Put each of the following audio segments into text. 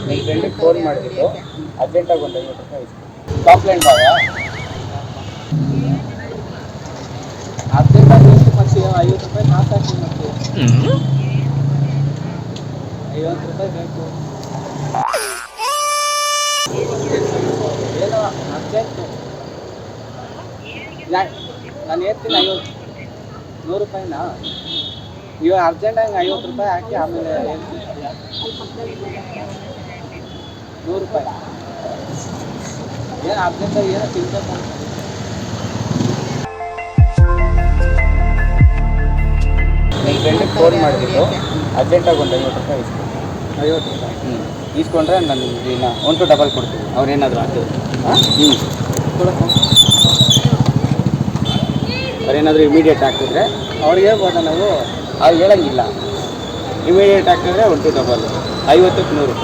ನಿಮ್ಮ ಫ್ರೆಂಡಿಗೆ ಫೋನ್ ಮಾಡಿಬಿಟ್ಟು ಅರ್ಜೆಂಟಾಗಿ ಒಂದು 50 ರೂಪಾಯಿ ಇಸ್ಕೊಂಡು ಕಾಂಪ್ಲೇಂಟ್ ಬಾಯ ಅರ್ಜೆಂಟಾಗಿ ಎಷ್ಟು ಪಕ್ಷಿ 50 ರೂಪಾಯಿ ಕಾಸು ಹಾಕಿ ಮತ್ತೆ 50 ರೂಪಾಯಿ ಬೇಕು ಏನೋ ಅರ್ಜೆಂಟು ನಾನು ಹೇಳ್ತೀನಿ 100 ರೂಪಾಯಿನಾ ಇವಾಗ ಅರ್ಜೆಂಟಾಗಿ 50 ರೂಪಾಯಿ ಹಾಕಿ ಆಮೇಲೆ ಹೇಳ್ತೀನಿ 100 ರೂಪಾಯಿ ಏನು ಅರ್ಜೆಂಟಾಗಿ ಏನೋ ತಿನ್ಬೇಕು ನಿಮ್ಮ ಫ್ರೆಂಡಿಗೆ ಫೋನ್ ಮಾಡಿಬಿಟ್ಟು ಅರ್ಜೆಂಟಾಗಿ ಒಂದು 50 ರೂಪಾಯಿ ಇಸ್ಕೊಂಡು 50 ರೂಪಾಯಿ ಇಸ್ಕೊಂಡ್ರೆ ನಾನು ಇನ್ನು 1 to ಡಬಲ್ ಕೊಡ್ತೀವಿ ಅವ್ರೇನಾದರೂ ಹಾಕಿದ್ರು ಅವ್ರೇನಾದರೂ ಇಮಿಡಿಯೇಟ್ ಹಾಕಿದ್ರೆ ಅವ್ರಿಗೆ ಹೇಳ್ಬೋದ ನಾವು ಅವ್ರು ಹೇಳಂಗಿಲ್ಲ ಇಮಿಡಿಯೇಟ್ ಹಾಕಿದ್ರೆ 1 to ಡಬಲ್ 50ಕ್ಕೆ 100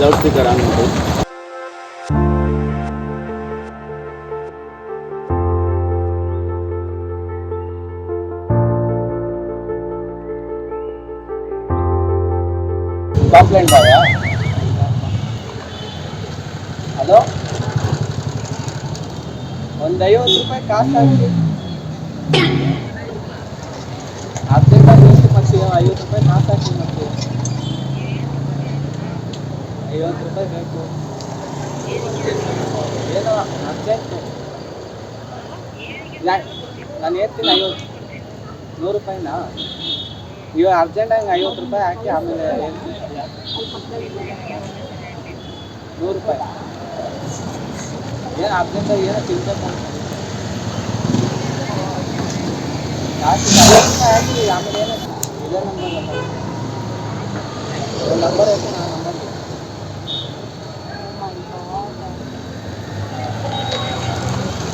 ಲೌಡ್ ಸ್ಪೀಕರ್ ಆನ್ ಮಾಡಿ ಕಾಂಪ್ಲೇಂಟ್ ಬಾಯ ಹಲೋ ಒಂದು 50 ರೂಪಾಯಿ ಕಾಸು ಹಾಕಿ ಅರ್ಜೆಂಟಾಗಿ ಎಷ್ಟು ಪಕ್ಷಿ 50 ರೂಪಾಯಿ ಕಾಸು ಹಾಕಿ ಮತ್ತೆ 50 ರೂಪಾಯಿ ಬೇಕು ಏನೋ ಅರ್ಜೆಂಟು ನಾನು ಹೇಳ್ತೀನಿ 100 ರೂಪಾಯಿನಾ ಇವಾಗ ಅರ್ಜೆಂಟಾಗಿ 50 ರೂಪಾಯಿ ಹಾಕಿ ಆಮೇಲೆ ಹೇಳ್ತೀನಿ 100 ರೂಪಾಯಿ ಏನು ಅರ್ಜೆಂಟಾಗಿ ಏನೋ ತಿನ್ಬೇಕು ಜಾಸ್ತಿ 50 ರೂಪಾಯಿ ಹಾಕಿ ಆಮೇಲೆ ಏನೋ ಇದೇ ನಂಬರ್ ಐತೆ ನಾನು